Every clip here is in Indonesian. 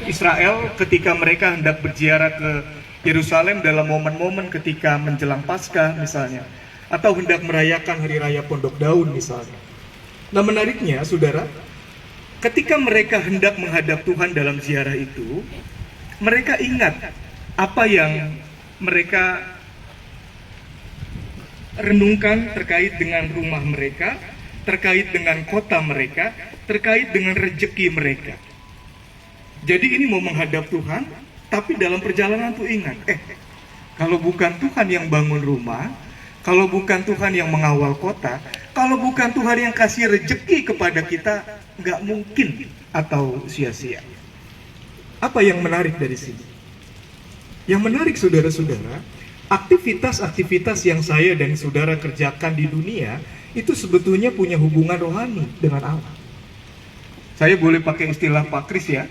Israel ketika mereka hendak berziarah ke Yerusalem dalam momen-momen ketika menjelang Paskah misalnya, atau hendak merayakan Hari Raya Pondok Daun misalnya. Nah menariknya saudara, ketika mereka hendak menghadap Tuhan dalam ziarah itu, mereka ingat apa yang mereka renungkan terkait dengan rumah mereka, terkait dengan kota mereka, terkait dengan rejeki mereka. Jadi ini mau menghadap Tuhan, tapi dalam perjalanan tuh ingat, kalau bukan Tuhan yang bangun rumah, kalau bukan Tuhan yang mengawal kota, kalau bukan Tuhan yang kasih rejeki kepada kita, nggak mungkin atau sia-sia. Apa yang menarik dari sini? Yang menarik saudara-saudara, aktivitas-aktivitas yang saya dan saudara kerjakan di dunia, itu sebetulnya punya hubungan rohani dengan Allah. Saya boleh pakai istilah Pak Kris ya?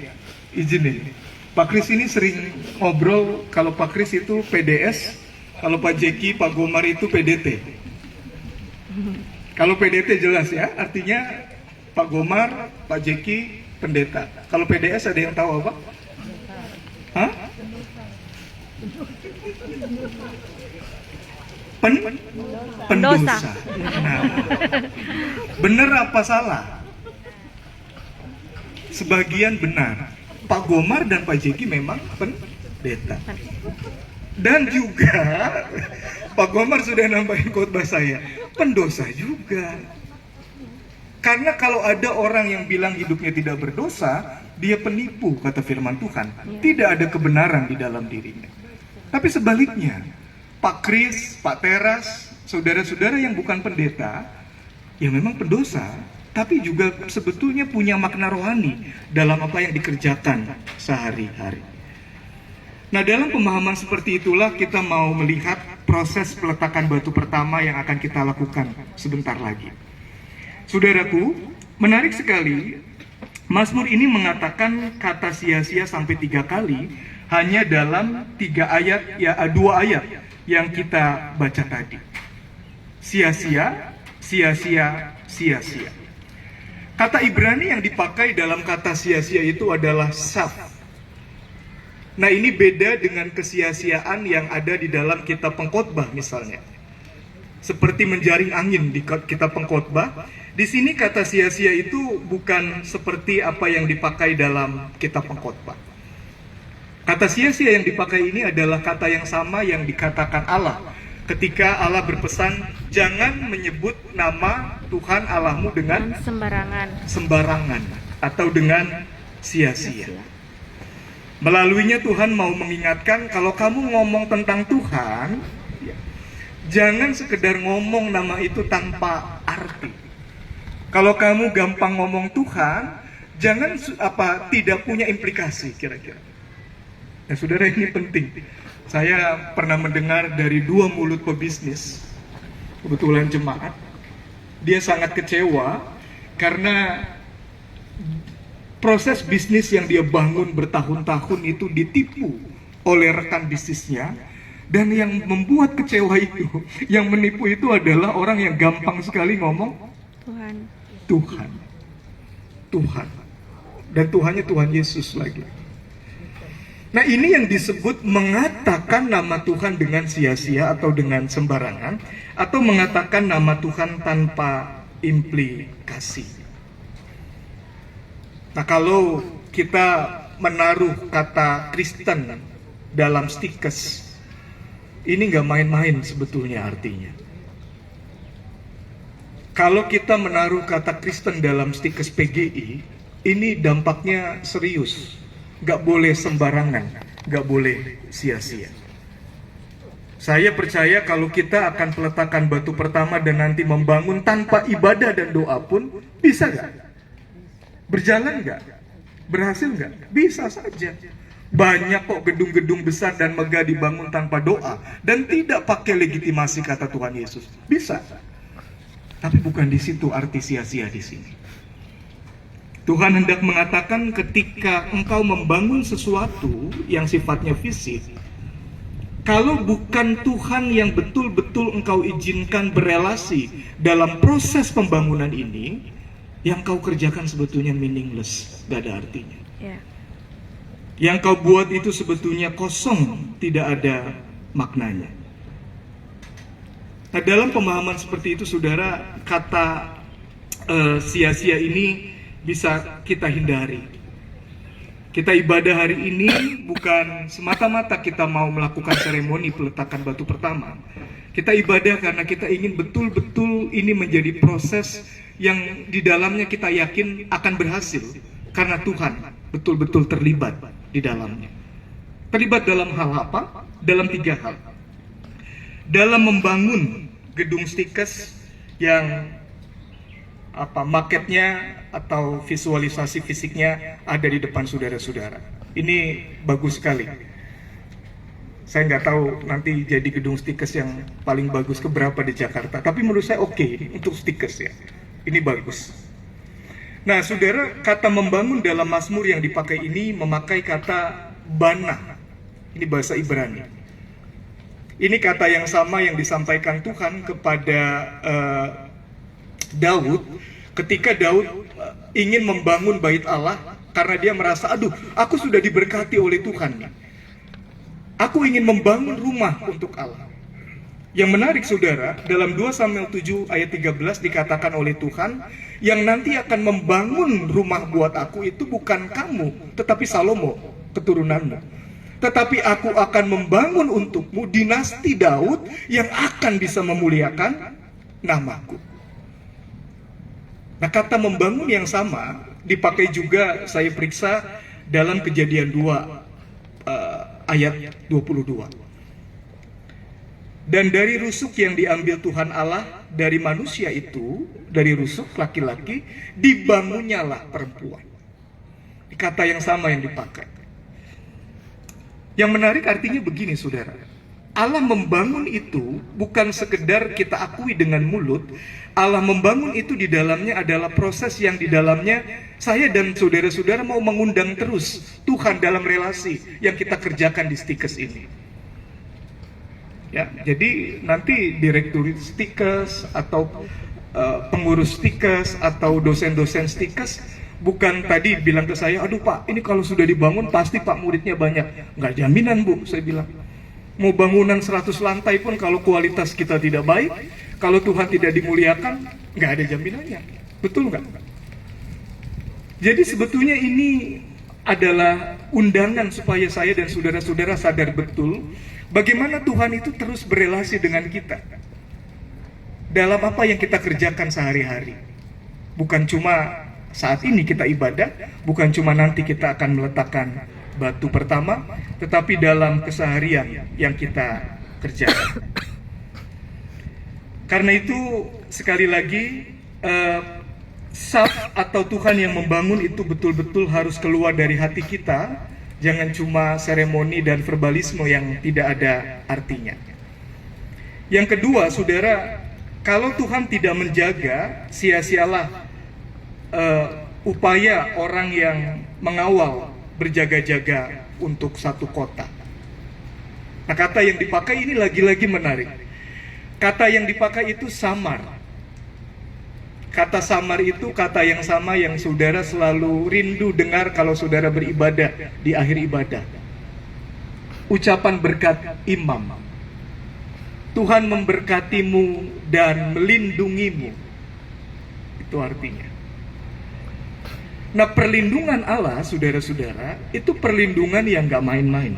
Izin ini. Pak Kris ini sering ngobrol, kalau Pak Kris itu PDS, kalau Pak Jeki, Pak Gomar itu PDT. Kalau PDT jelas ya, artinya Pak Gomar, Pak Jeki, pendeta. Kalau PDS ada yang tahu apa? Hah? Pendosa. Nah, benar apa salah? Sebagian benar. Pak Gomar dan Pak Jeki memang pendeta. Dan juga Pak Gomar sudah nambahin khotbah saya, pendosa juga. Karena kalau ada orang yang bilang hidupnya tidak berdosa, dia penipu, kata firman Tuhan. Tidak ada kebenaran di dalam dirinya. Tapi sebaliknya, Pak Kris, Pak Teras, saudara-saudara yang bukan pendeta, yang memang pendosa, tapi juga sebetulnya punya makna rohani dalam apa yang dikerjakan sehari-hari. Nah, dalam pemahaman seperti itulah kita mau melihat proses peletakan batu pertama yang akan kita lakukan sebentar lagi. Saudaraku, menarik sekali, Mazmur ini mengatakan kata sia-sia sampai 3 kali hanya dalam 2 ayat yang kita baca tadi. Sia-sia, sia-sia, sia-sia. Kata Ibrani yang dipakai dalam kata sia-sia itu adalah saf. Nah, ini beda dengan kesia-siaan yang ada di dalam kitab Pengkhotbah misalnya. Seperti menjaring angin di kitab Pengkhotbah, di sini kata sia-sia itu bukan seperti apa yang dipakai dalam kitab Pengkhotbah. Kata sia-sia yang dipakai ini adalah kata yang sama yang dikatakan Allah ketika Allah berpesan, jangan menyebut nama Tuhan Allahmu dengan sembarangan atau dengan sia-sia. Melaluinya Tuhan mau mengingatkan, kalau kamu ngomong tentang Tuhan, jangan sekedar ngomong nama itu tanpa arti. Kalau kamu gampang ngomong Tuhan, jangan tidak punya implikasi kira-kira. Nah, saudara, ini penting. Saya pernah mendengar dari 2 mulut pebisnis, kebetulan jemaat. Dia sangat kecewa karena proses bisnis yang dia bangun bertahun-tahun itu ditipu oleh rekan bisnisnya. Dan yang membuat kecewa itu, yang menipu itu adalah orang yang gampang sekali ngomong Tuhan. Dan Tuhannya Tuhan Yesus lagi. Nah, ini yang disebut mengatakan nama Tuhan dengan sia-sia atau dengan sembarangan, atau mengatakan nama Tuhan tanpa implikasi. Nah, kalau kita menaruh kata Kristen dalam stikes, ini nggak main-main sebetulnya artinya. Kalau kita menaruh kata Kristen dalam stikes PGI, ini dampaknya serius. Gak boleh sembarangan, gak boleh sia-sia. Saya percaya kalau kita akan peletakan batu pertama dan nanti membangun tanpa ibadah dan doa pun, bisa gak? Berjalan gak? Berhasil gak? Bisa saja. Banyak kok gedung-gedung besar dan megah dibangun tanpa doa dan tidak pakai legitimasi kata Tuhan Yesus. Bisa. Tapi bukan di situ arti sia-sia di sini. Tuhan hendak mengatakan ketika engkau membangun sesuatu yang sifatnya fisik, kalau bukan Tuhan yang betul-betul engkau izinkan berelasi dalam proses pembangunan ini, yang kau kerjakan sebetulnya meaningless, gak ada artinya. Yang kau buat itu sebetulnya kosong, tidak ada maknanya. Nah, dalam pemahaman seperti itu, saudara, kata sia-sia ini bisa kita hindari. Kita ibadah hari ini bukan semata-mata kita mau melakukan seremoni peletakan batu pertama. Kita ibadah karena kita ingin betul-betul ini menjadi proses yang di dalamnya kita yakin akan berhasil. Karena Tuhan betul-betul terlibat di dalamnya. Terlibat dalam hal apa? Dalam 3 hal. Dalam membangun gedung Stikes yang maketnya atau visualisasi fisiknya ada di depan saudara-saudara. Ini bagus sekali. Saya nggak tahu nanti jadi gedung Stikes yang paling bagus keberapa di Jakarta, tapi menurut saya oke untuk Stikes ya. Ini bagus. Nah, saudara, kata membangun dalam Mazmur yang dipakai ini memakai kata bana. Ini bahasa Ibrani. Ini kata yang sama yang disampaikan Tuhan kepada Daud ketika Daud ingin membangun bait Allah karena dia merasa, aduh, aku sudah diberkati oleh Tuhan. Aku ingin membangun rumah untuk Allah. Yang menarik, saudara, dalam 2 Samuel 7 ayat 13 dikatakan oleh Tuhan, yang nanti akan membangun rumah buat aku itu bukan kamu, tetapi Salomo, keturunanmu. Tetapi aku akan membangun untukmu dinasti Daud yang akan bisa memuliakan namaku. Nah, kata membangun yang sama dipakai juga, saya periksa, dalam Kejadian 2 ayat 22. Dan dari rusuk yang diambil Tuhan Allah dari manusia itu, dari rusuk laki-laki, dibangunnyalah perempuan. Kata yang sama yang dipakai. Yang menarik artinya begini, saudara. Allah membangun itu bukan sekedar kita akui dengan mulut. Allah membangun itu di dalamnya adalah proses yang di dalamnya saya dan saudara-saudara mau mengundang terus Tuhan dalam relasi yang kita kerjakan di Stikes ini. Ya, jadi nanti direktur Stikes atau pengurus Stikes atau dosen-dosen Stikes bukan tadi bilang ke saya, aduh Pak, ini kalau sudah dibangun pasti Pak muridnya banyak. Nggak jaminan Bu, saya bilang. Mau bangunan 100 lantai pun kalau kualitas kita tidak baik, kalau Tuhan tidak dimuliakan, nggak ada jaminannya. Betul nggak? Jadi sebetulnya ini adalah undangan supaya saya dan saudara-saudara sadar betul bagaimana Tuhan itu terus berelasi dengan kita dalam apa yang kita kerjakan sehari-hari. Bukan cuma saat ini kita ibadah, bukan cuma nanti kita akan meletakkan batu pertama, tetapi dalam keseharian yang kita kerjakan. Karena itu sekali lagi saf atau Tuhan yang membangun itu betul-betul harus keluar dari hati kita. Jangan cuma seremoni dan verbalisme yang tidak ada artinya. Yang kedua, saudara, kalau Tuhan tidak menjaga, sia-sialah upaya orang yang mengawal berjaga-jaga untuk satu kota. Nah, kata yang dipakai ini lagi-lagi menarik. Kata yang dipakai itu samar. Kata samar itu kata yang sama yang saudara selalu rindu dengar kalau saudara beribadah di akhir ibadah. Ucapan berkat imam. Tuhan memberkatimu dan melindungimu. Itu artinya. Nah, perlindungan Allah, saudara-saudara, itu perlindungan yang gak main-main.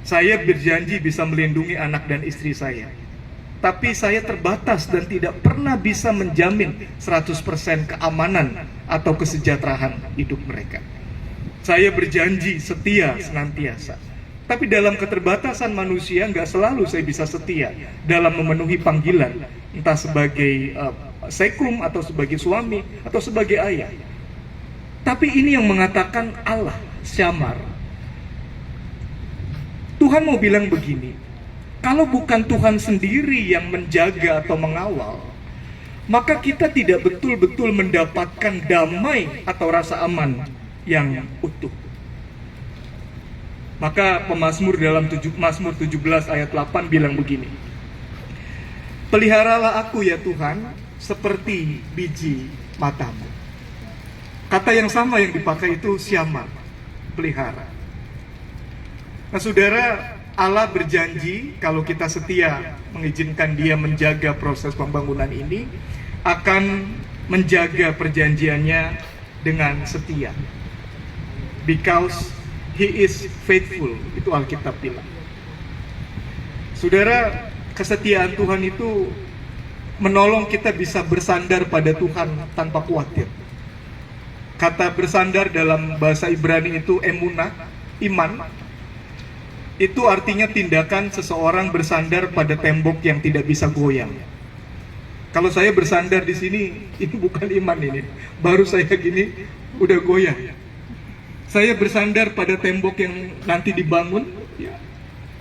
Saya berjanji bisa melindungi anak dan istri saya. Tapi saya terbatas dan tidak pernah bisa menjamin 100% keamanan atau kesejahteraan hidup mereka. Saya berjanji setia senantiasa. Tapi dalam keterbatasan manusia gak selalu saya bisa setia dalam memenuhi panggilan. Entah sebagai sekum atau sebagai suami atau sebagai ayah. Tapi ini yang mengatakan Allah, Syamar. Tuhan mau bilang begini, kalau bukan Tuhan sendiri yang menjaga atau mengawal, maka kita tidak betul-betul mendapatkan damai atau rasa aman yang utuh. Maka pemazmur dalam Mazmur 17 ayat 8 bilang begini, peliharalah aku ya Tuhan, seperti biji matamu. Kata yang sama yang dipakai itu syamar. pelihara. Nah saudara, Allah berjanji kalau kita setia mengizinkan Dia menjaga proses pembangunan ini, akan menjaga perjanjiannya dengan setia. Because He is faithful, itu Alkitab bilang. Saudara, kesetiaan Tuhan itu menolong kita bisa bersandar pada Tuhan tanpa khawatir. Kata bersandar dalam bahasa Ibrani itu emunah, iman. Itu artinya tindakan seseorang bersandar pada tembok yang tidak bisa goyang. Kalau saya bersandar di sini, itu bukan iman ini. Baru saya gini, udah goyang. Saya bersandar pada tembok yang nanti dibangun, ya,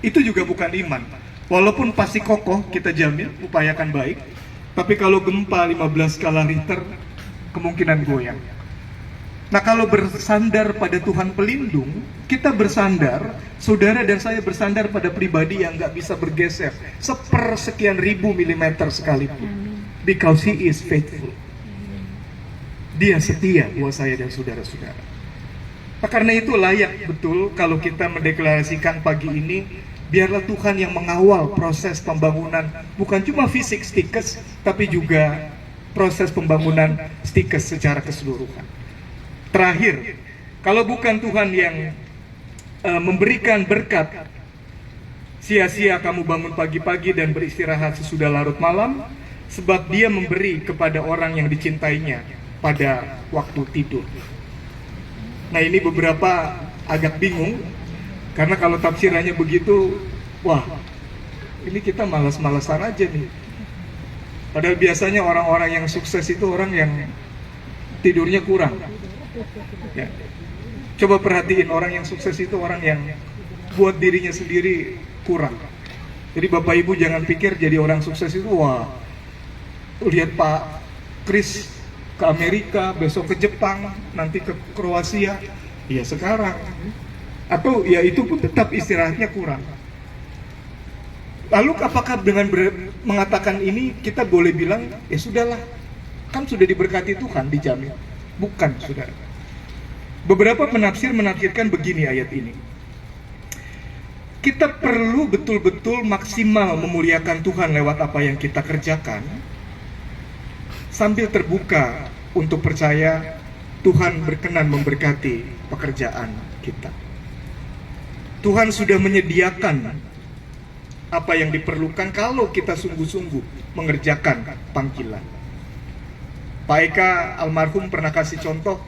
itu juga bukan iman. Walaupun pasti kokoh, kita jamin, upayakan baik. Tapi kalau gempa 15 skala Richter, kemungkinan goyang. Nah kalau bersandar pada Tuhan pelindung, kita bersandar, saudara dan saya bersandar pada pribadi yang nggak bisa bergeser sepersekian ribu milimeter sekalipun. Because He is faithful. Dia setia buat saya dan saudara-saudara. Nah, karena itu layak betul kalau kita mendeklarasikan pagi ini, biarlah Tuhan yang mengawal proses pembangunan, bukan cuma fisik stikes, tapi juga proses pembangunan stikes secara keseluruhan. Terakhir, kalau bukan Tuhan yang memberikan berkat, sia-sia kamu bangun pagi-pagi dan beristirahat sesudah larut malam, sebab Dia memberi kepada orang yang dicintainya pada waktu tidur. Nah ini beberapa agak bingung, karena kalau tafsirannya begitu, wah, ini kita malas-malasan aja nih. Padahal biasanya orang-orang yang sukses itu orang yang tidurnya kurang. Ya. Coba perhatiin, orang yang sukses itu orang yang buat dirinya sendiri kurang. Jadi Bapak Ibu jangan pikir jadi orang sukses itu, wah, lihat Pak Kris ke Amerika, besok ke Jepang, nanti ke Kroasia, ya sekarang. Atau ya itu pun tetap istirahatnya kurang. Lalu apakah dengan mengatakan ini kita boleh bilang, ya sudahlah, kan sudah diberkati Tuhan, dijamin? Bukan, saudara. Beberapa penafsir menafsirkan begini ayat ini. Kita perlu betul-betul maksimal memuliakan Tuhan lewat apa yang kita kerjakan, sambil terbuka untuk percaya Tuhan berkenan memberkati pekerjaan kita. Tuhan sudah menyediakan apa yang diperlukan kalau kita sungguh-sungguh mengerjakan panggilan. Pak Eka almarhum pernah kasih contoh,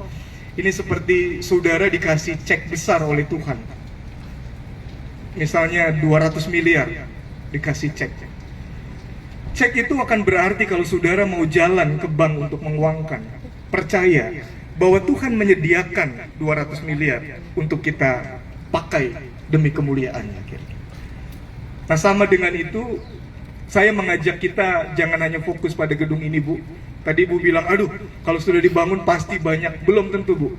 ini seperti saudara dikasih cek besar oleh Tuhan. Misalnya 200 miliar dikasih cek. Cek itu akan berarti kalau saudara mau jalan ke bank untuk menguangkan. Percaya bahwa Tuhan menyediakan 200 miliar untuk kita pakai demi kemuliaannya. Nah sama dengan itu, saya mengajak kita jangan hanya fokus pada gedung ini, Bu. Tadi Bu bilang, aduh kalau sudah dibangun pasti banyak. Belum tentu, Bu.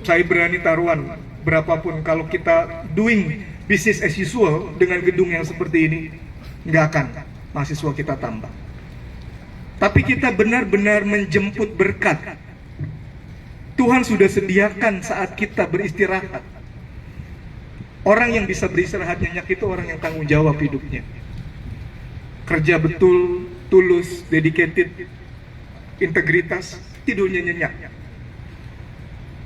Saya berani taruhan berapapun, kalau kita doing business as usual dengan gedung yang seperti ini, nggak akan mahasiswa kita tambah. Tapi kita benar-benar menjemput berkat. Tuhan sudah sediakan saat kita beristirahat. Orang yang bisa beristirahat nyenyak itu orang yang tanggung jawab hidupnya. Kerja betul, tulus, dedicated, integritas, tidurnya nyenyak.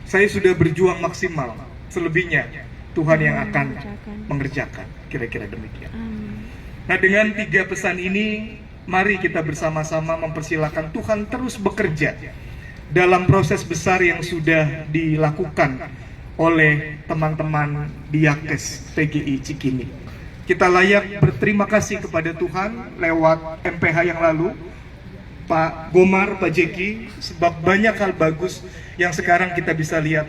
Saya sudah berjuang maksimal, selebihnya Tuhan yang akan mengerjakan. Kira-kira demikian. Nah dengan 3 pesan ini, mari kita bersama-sama mempersilahkan Tuhan terus bekerja dalam proses besar yang sudah dilakukan oleh teman-teman di Yakes PGI Cikini. Kita layak berterima kasih kepada Tuhan lewat MPH yang lalu, Pak Gomar, Pak Jeki, sebab banyak hal bagus yang sekarang kita bisa lihat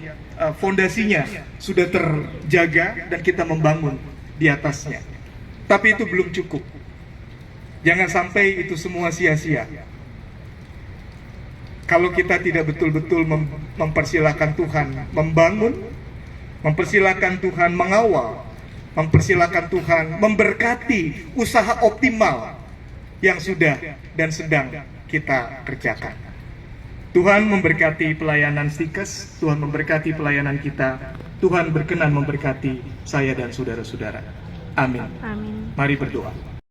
fondasinya sudah terjaga dan kita membangun di atasnya. Tapi itu belum cukup. Jangan sampai itu semua sia-sia. Kalau kita tidak betul-betul mempersilahkan Tuhan membangun, mempersilahkan Tuhan mengawal, mempersilahkan Tuhan memberkati usaha optimal yang sudah dan sedang kita kerjakan. Tuhan memberkati pelayanan Stikes, Tuhan memberkati pelayanan kita. Tuhan berkenan memberkati saya dan saudara-saudara. Amin. Amin. Mari berdoa.